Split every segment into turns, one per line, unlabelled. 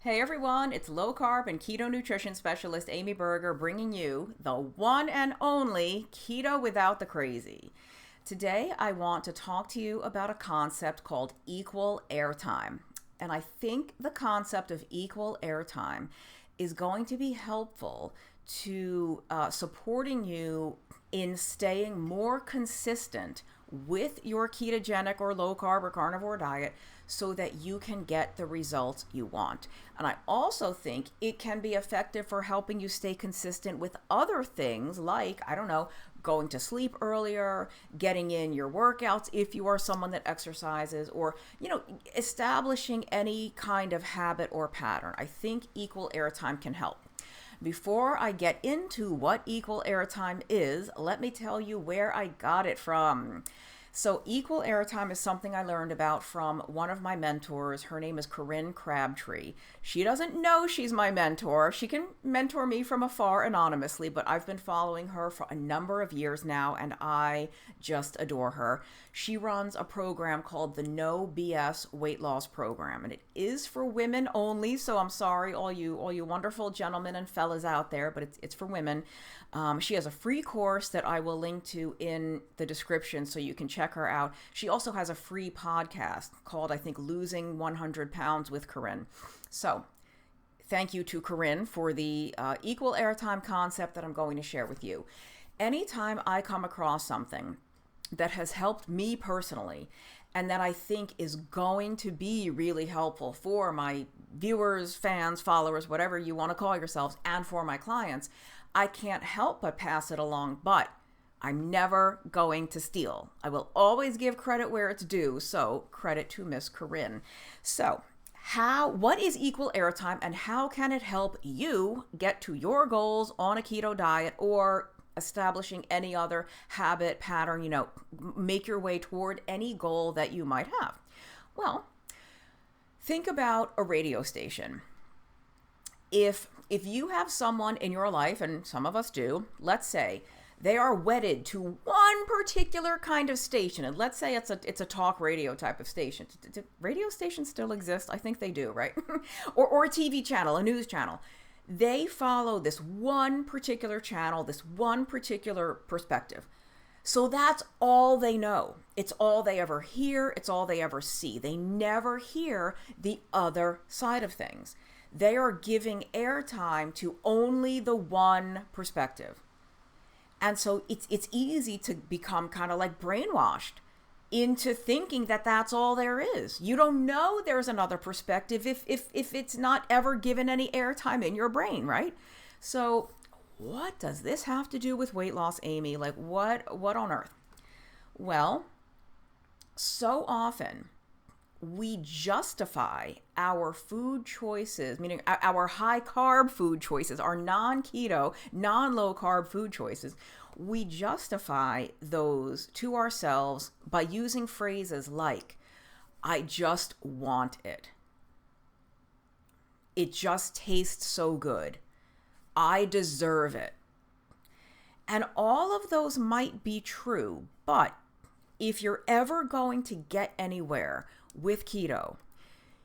Hey everyone, it's low carb and keto nutrition specialist Amy Berger bringing you the one and only keto without the crazy. Today I want to talk to you about a concept called equal airtime. And I think the concept of equal airtime is going to be helpful to supporting you in staying more consistent with your ketogenic or low carb or carnivore diet so that you can get the results you want. And I also think it can be effective for helping you stay consistent with other things like, I don't know, going to sleep earlier, getting in your workouts if you are someone that exercises, or, establishing any kind of habit or pattern. I think equal airtime can help. Before I get into what equal airtime is, let me tell you where I got it from. So equal airtime is something I learned about from one of my mentors. Her name is Corinne Crabtree. She doesn't know she's my mentor. She can mentor me from afar anonymously, but I've been following her for a number of years now, and I just adore her. She runs a program called the No BS Weight Loss Program, and it is for women only. So I'm sorry, all you wonderful gentlemen and fellas out there, but it's for women. She has a free course that I will link to in the description so you can check her out. She also has a free podcast called, I think, Losing 100 Pounds with Corinne. So thank you to Corinne for the equal airtime concept that I'm going to share with you. Anytime I come across something that has helped me personally and that I think is going to be really helpful for my viewers, fans, followers, whatever you want to call yourselves, and for my clients, I can't help but pass it along, but I'm never going to steal. I will always give credit where it's due, so credit to Miss Corinne. So, what is equal airtime and how can it help you get to your goals on a keto diet or establishing any other habit, pattern, make your way toward any goal that you might have? Well, think about a radio station. If you have someone in your life, and some of us do, let's say they are wedded to one particular kind of station, and let's say it's a talk radio type of station. Do radio stations still exist? I think they do, right? or a TV channel, a news channel. They follow this one particular channel, this one particular perspective. So that's all they know. It's all they ever hear. It's all they ever see. They never hear the other side of things. They are giving airtime to only the one perspective. And so it's easy to become kind of like brainwashed into thinking that that's all there is. You don't know there's another perspective if it's not ever given any airtime in your brain, right? So what does this have to do with weight loss, Amy? Like what on earth? Well, so often we justify our food choices, meaning our high carb food choices, our non-keto, non-low carb food choices. We justify those to ourselves by using phrases like, I just want it. It just tastes so good. I deserve it. And all of those might be true, but if you're ever going to get anywhere with keto,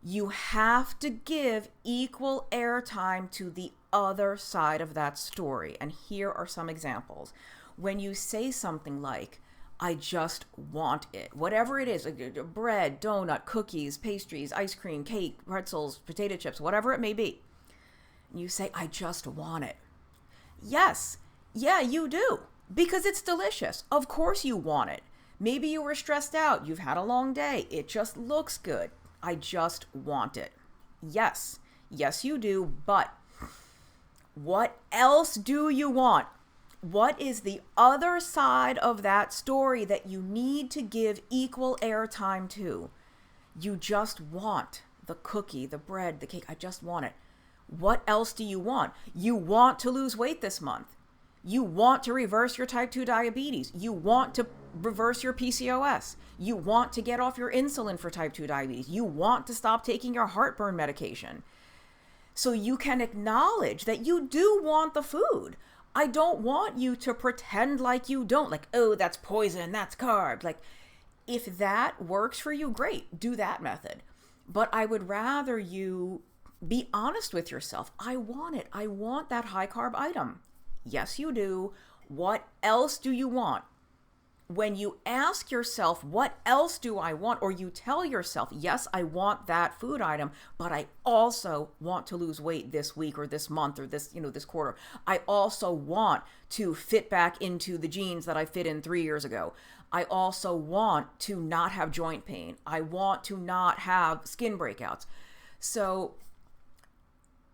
you have to give equal airtime to the other side of that story. And here are some examples. When you say something like, I just want it, whatever it is, like bread, donut, cookies, pastries, ice cream, cake, pretzels, potato chips, whatever it may be, you say, I just want it. Yes, yeah, you do, because it's delicious. Of course you want it. Maybe you were stressed out. You've had a long day. It just looks good. I just want it. Yes, you do. But what else do you want? What is the other side of that story that you need to give equal airtime to? You just want the cookie, the bread, the cake. I just want it. What else do you want? You want to lose weight this month. You want to reverse your type 2 diabetes. You want to reverse your PCOS. You want to get off your insulin for type 2 diabetes. You want to stop taking your heartburn medication. So you can acknowledge that you do want the food. I don't want you to pretend like you don't. Like, oh, that's poison, that's carbs. Like, if that works for you, great, do that method. But I would rather you be honest with yourself. I want it. I want that high carb item. Yes, you do. What else do you want? When you ask yourself, what else do I want? Or you tell yourself, yes, I want that food item, but I also want to lose weight this week or this month or this quarter. I also want to fit back into the jeans that I fit in 3 years ago. I also want to not have joint pain. I want to not have skin breakouts. So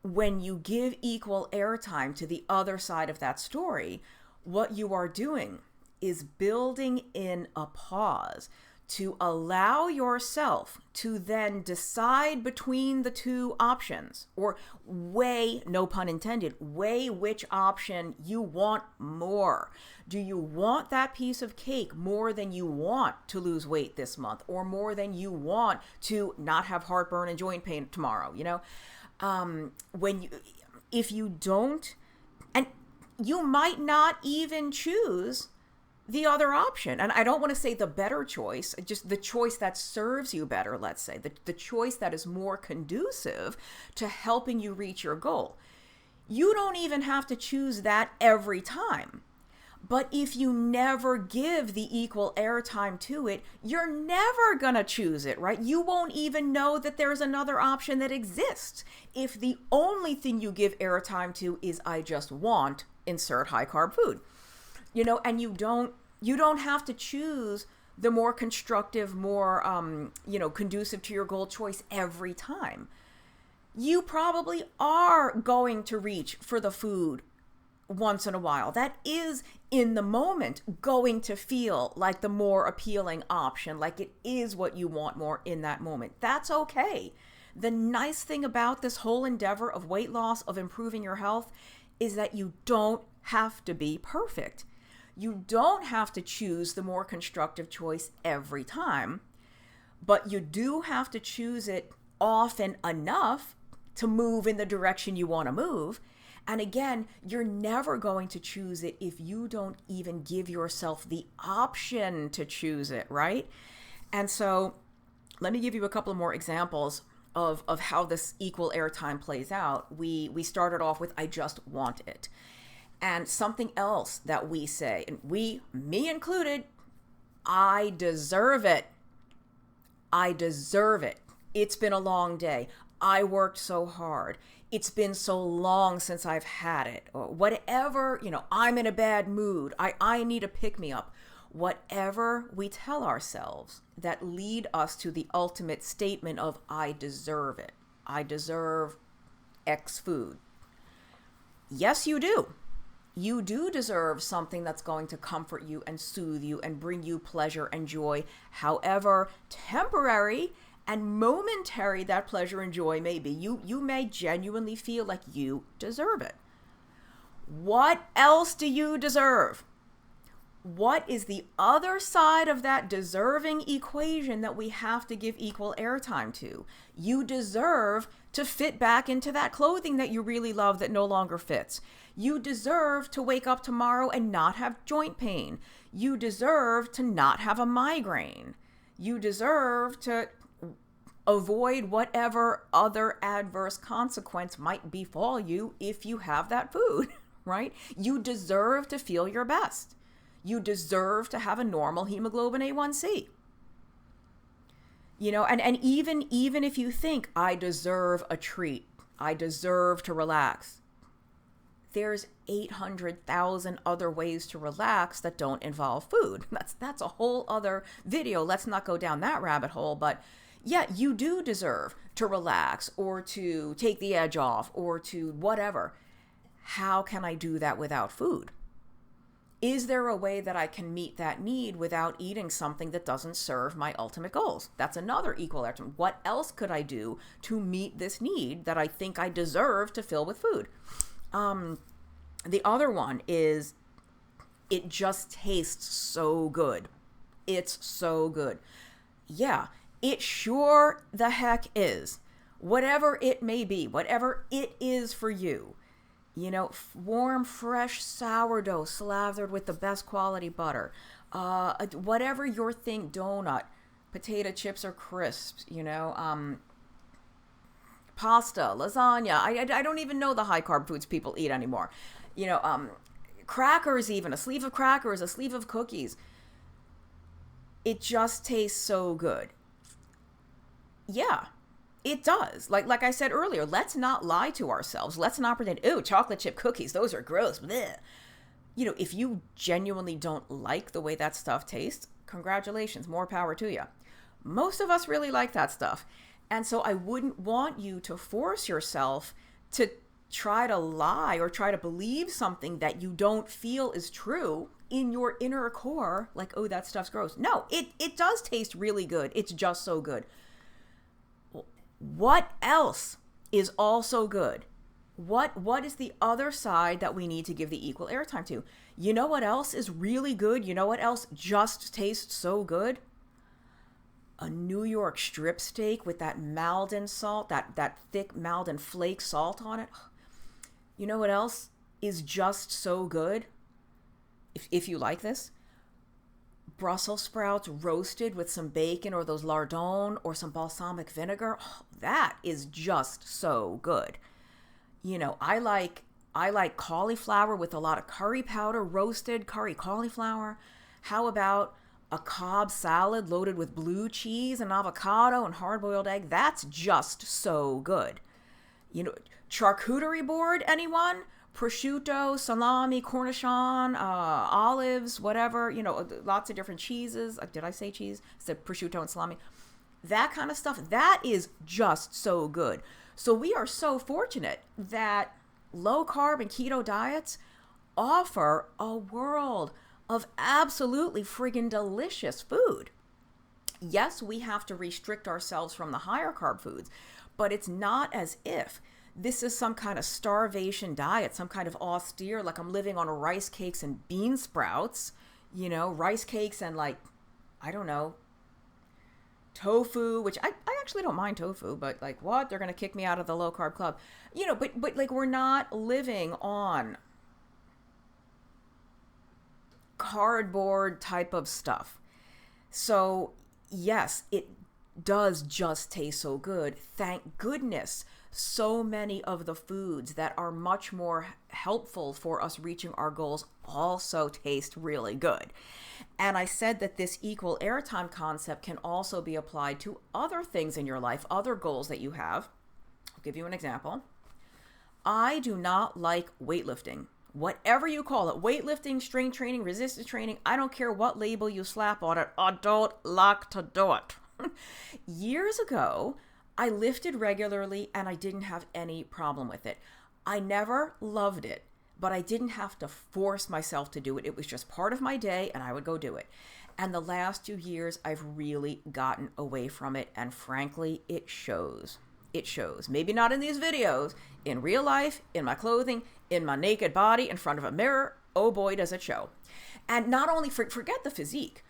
when you give equal airtime to the other side of that story, what you are doing is building in a pause to allow yourself to then decide between the two options, or weigh, no pun intended, weigh which option you want more. Do you want that piece of cake more than you want to lose weight this month, or more than you want to not have heartburn and joint pain tomorrow? If you don't, and you might not even choose the other option. And I don't want to say the better choice, just the choice that serves you better, let's say, the choice that is more conducive to helping you reach your goal. You don't even have to choose that every time. But if you never give the equal airtime to it, you're never going to choose it, right? You won't even know that there's another option that exists if the only thing you give airtime to is, I just want, insert high carb food. And you don't have to choose the more constructive, more, conducive to your goal choice every time. You probably are going to reach for the food once in a while. That is, in the moment, going to feel like the more appealing option, like it is what you want more in that moment. That's okay. The nice thing about this whole endeavor of weight loss, of improving your health, is that you don't have to be perfect. You don't have to choose the more constructive choice every time, but you do have to choose it often enough to move in the direction you want to move. And again, you're never going to choose it if you don't even give yourself the option to choose it, right? And so let me give you a couple of more examples of how this equal airtime plays out. We started off with, I just want it. And something else that we say, and me included, I deserve it. I deserve it. It's been a long day. I worked so hard. It's been so long since I've had it. Or whatever, I'm in a bad mood. I need a pick-me-up. Whatever we tell ourselves that lead us to the ultimate statement of, I deserve it. I deserve X food. Yes, you do. You do deserve something that's going to comfort you and soothe you and bring you pleasure and joy, however temporary and momentary that pleasure and joy may be. You may genuinely feel like you deserve it. What else do you deserve? What is the other side of that deserving equation that we have to give equal airtime to? You deserve to fit back into that clothing that you really love that no longer fits. You deserve to wake up tomorrow and not have joint pain. You deserve to not have a migraine. You deserve to avoid whatever other adverse consequence might befall you if you have that food, right? You deserve to feel your best. You deserve to have a normal hemoglobin A1C. And even if you think, I deserve a treat, I deserve to relax, there's 800,000 other ways to relax that don't involve food. That's a whole other video. Let's not go down that rabbit hole. But yeah, you do deserve to relax or to take the edge off or to whatever. How can I do that without food? Is there a way that I can meet that need without eating something that doesn't serve my ultimate goals? That's another equal airtime. What else could I do to meet this need that I think I deserve to fill with food? The other one is, it just tastes so good. It's so good. Yeah, it sure the heck is. Whatever it may be, whatever it is for you. Warm, fresh sourdough slathered with the best quality butter. Whatever your thing, donut, potato chips or crisps, pasta, lasagna. I don't even know the high carb foods people eat anymore. Crackers, even a sleeve of crackers, a sleeve of cookies. It just tastes so good. Yeah, it does. Like I said earlier, let's not lie to ourselves. Let's not pretend, ooh, chocolate chip cookies, those are gross. Blech. If you genuinely don't like the way that stuff tastes, congratulations, more power to you. Most of us really like that stuff. And so I wouldn't want you to force yourself to try to lie or try to believe something that you don't feel is true in your inner core, like, oh, that stuff's gross. No, it does taste really good. It's just so good. What else is also good? What is the other side that we need to give the equal airtime to? You know what else is really good? You know what else just tastes so good? A New York strip steak with that Maldon salt, that thick Maldon flake salt on it. You know what else is just so good? If you like this, Brussels sprouts roasted with some bacon or those lardons or some balsamic vinegar. Oh, that is just so good. I like cauliflower with a lot of curry powder, roasted curry cauliflower. How about a Cobb salad loaded with blue cheese and avocado and hard-boiled egg? That's just so good. Charcuterie board, anyone? Prosciutto, salami, cornichon, olives, whatever, lots of different cheeses. Did I say cheese? I said prosciutto and salami. That kind of stuff, that is just so good. So we are so fortunate that low carb and keto diets offer a world of absolutely friggin' delicious food. Yes, we have to restrict ourselves from the higher carb foods, but it's not as if this is some kind of starvation diet, some kind of austere, like I'm living on rice cakes and bean sprouts, rice cakes and I don't know, tofu, which I actually don't mind tofu, but what? They're going to kick me out of the low carb club. But we're not living on cardboard type of stuff. So yes, it does just taste so good. Thank goodness so many of the foods that are much more helpful for us reaching our goals also taste really good. And I said that this equal airtime concept can also be applied to other things in your life, other goals that you have. I'll give you an example. I do not like weightlifting. Whatever you call it, weightlifting, strength training, resistance training, I don't care what label you slap on it, I don't like to do it. Years ago, I lifted regularly and I didn't have any problem with it. I never loved it, but I didn't have to force myself to do it. It was just part of my day and I would go do it. And the last 2 years, I've really gotten away from it. And frankly, it shows. It shows. Maybe not in these videos, in real life, in my clothing, in my naked body, in front of a mirror. Oh boy, does it show. And not only forget the physique.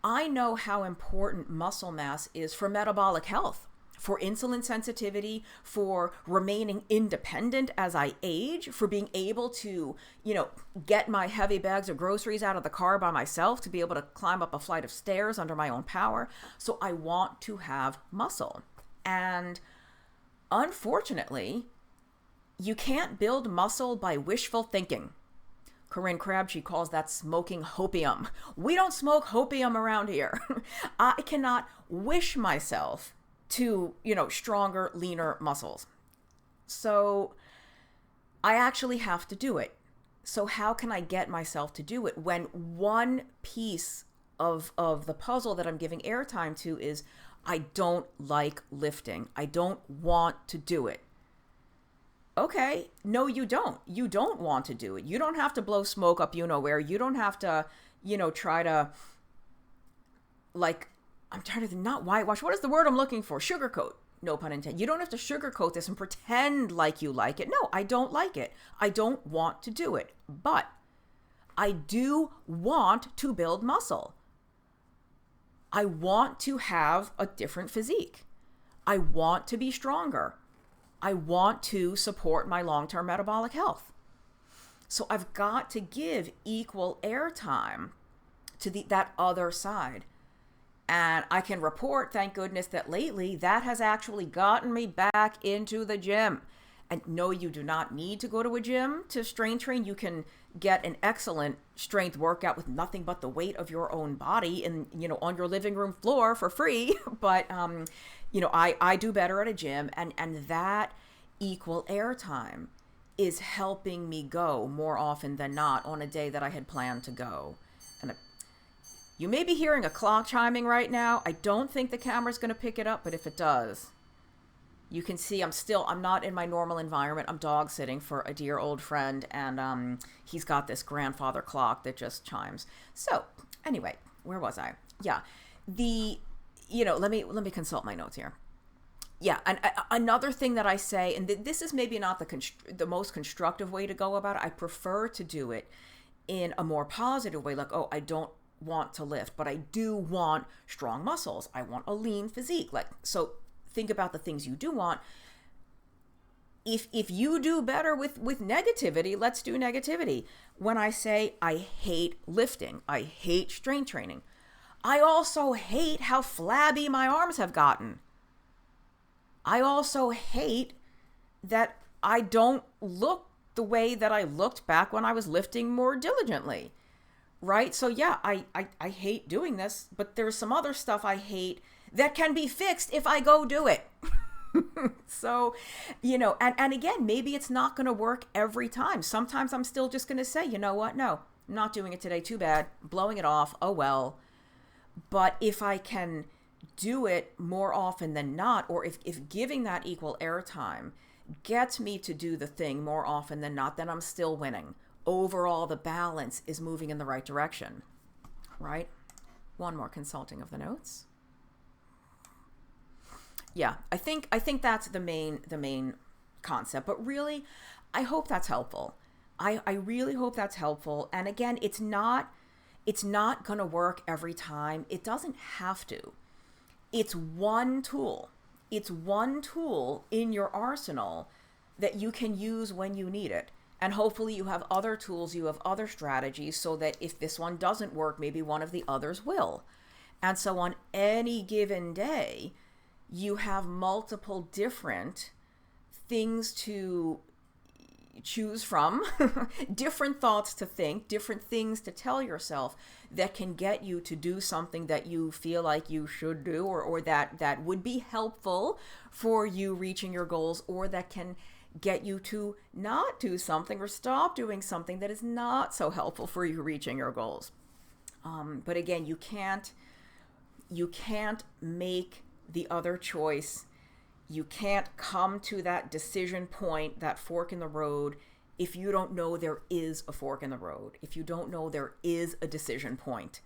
I know how important muscle mass is for metabolic health, for insulin sensitivity, for remaining independent as I age, for being able to, get my heavy bags of groceries out of the car by myself, to be able to climb up a flight of stairs under my own power. So I want to have muscle. And unfortunately, you can't build muscle by wishful thinking. Corinne Crabtree calls that smoking hopium. We don't smoke hopium around here. I cannot wish myself to, stronger, leaner muscles. So I actually have to do it. So how can I get myself to do it when one piece of the puzzle that I'm giving airtime to is I don't like lifting. I don't want to do it. Okay, no, you don't. You don't want to do it. You don't have to blow smoke up where. You don't have to, try to, I'm trying to not whitewash. What is the word I'm looking for? Sugarcoat. No pun intended. You don't have to sugarcoat this and pretend like you like it. No, I don't like it. I don't want to do it. But I do want to build muscle. I want to have a different physique. I want to be stronger. I want to support my long-term metabolic health. So I've got to give equal airtime to that other side. And I can report, thank goodness, that lately that has actually gotten me back into the gym. And no, you do not need to go to a gym to strength train. You can get an excellent strength workout with nothing but the weight of your own body and, on your living room floor for free. But, I do better at a gym, and that equal airtime is helping me go more often than not on a day that I had planned to go. And you may be hearing a clock chiming right now. I don't think the camera's going to pick it up, but if it does, you can see I'm not in my normal environment. I'm dog sitting for a dear old friend, and he's got this grandfather clock that just chimes. So anyway, where was I? Yeah, let me consult my notes here. Yeah, and another thing that I say, and this is maybe not the most constructive way to go about it. I prefer to do it in a more positive way, like, I don't want to lift, but I do want strong muscles. I want a lean physique. So think about the things you do want. If you do better with negativity, let's do negativity. When I say I hate lifting, I hate strength training, I also hate how flabby my arms have gotten. I also hate that I don't look the way that I looked back when I was lifting more diligently, right? So yeah, I hate doing this, but there's some other stuff I hate that can be fixed if I go do it. So, and again, maybe it's not going to work every time. Sometimes I'm still just going to say, you know what? No, I'm not doing it today. Too bad. Blowing it off. Oh, well. But if I can do it more often than not, or if giving that equal airtime gets me to do the thing more often than not, then I'm still winning. Overall, the balance is moving in the right direction, right? One more consulting of the notes. Yeah, I think that's the main concept, but really, I hope that's helpful. I really hope that's helpful. And again, it's not going to work every time. It doesn't have to. It's one tool. It's one tool in your arsenal that you can use when you need it. And hopefully you have other tools, you have other strategies, so that if this one doesn't work, maybe one of the others will. And so on any given day, you have multiple different things to choose from, different thoughts to think, different things to tell yourself that can get you to do something that you feel like you should do, or that would be helpful for you reaching your goals, or that can get you to not do something or stop doing something that is not so helpful for you reaching your goals. But again, you can't make the other choice. You can't come to that decision point, that fork in the road, if you don't know there is a fork in the road, if you don't know there is a decision point.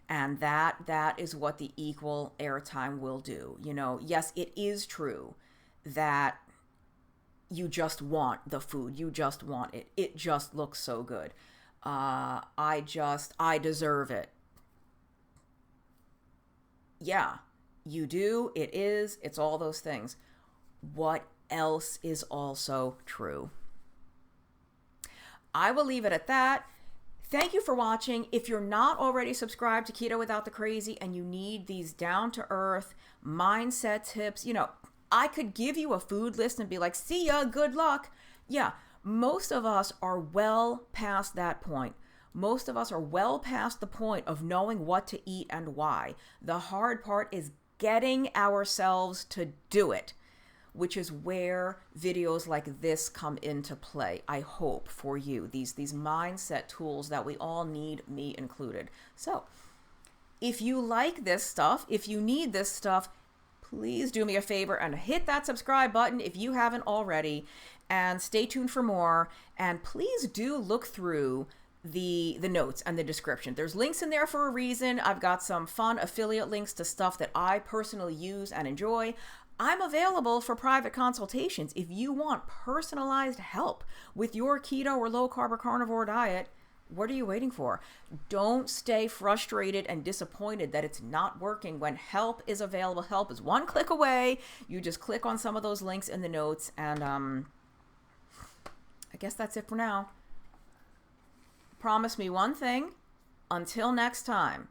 And that is what the equal airtime will do. Yes, it is true that you just want the food. You just want it. It just looks so good. I deserve it. Yeah, you do. It's all those things. What else is also true? I will leave it at that. Thank you for watching. If you're not already subscribed to Keto Without the Crazy and you need these down-to-earth mindset tips, I could give you a food list and be like, see ya, good luck. Yeah, most of us are well past that point. Most of us are well past the point of knowing what to eat and why. The hard part is getting ourselves to do it, which is where videos like this come into play, I hope, for you. These mindset tools that we all need, me included. So if you like this stuff, if you need this stuff, please do me a favor and hit that subscribe button if you haven't already, and stay tuned for more. And please do look through the notes and the description. There's links in there for a reason. I've got some fun affiliate links to stuff that I personally use and enjoy. I'm available for private consultations if you want personalized help with your keto or low carb or carnivore diet. What are you waiting for? Don't stay frustrated and disappointed that it's not working when help is available. Help is one click away. You just click on some of those links in the notes, and I guess that's it for now. Promise me one thing. Until next time,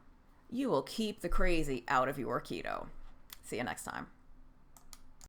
you will keep the crazy out of your keto. See you next time.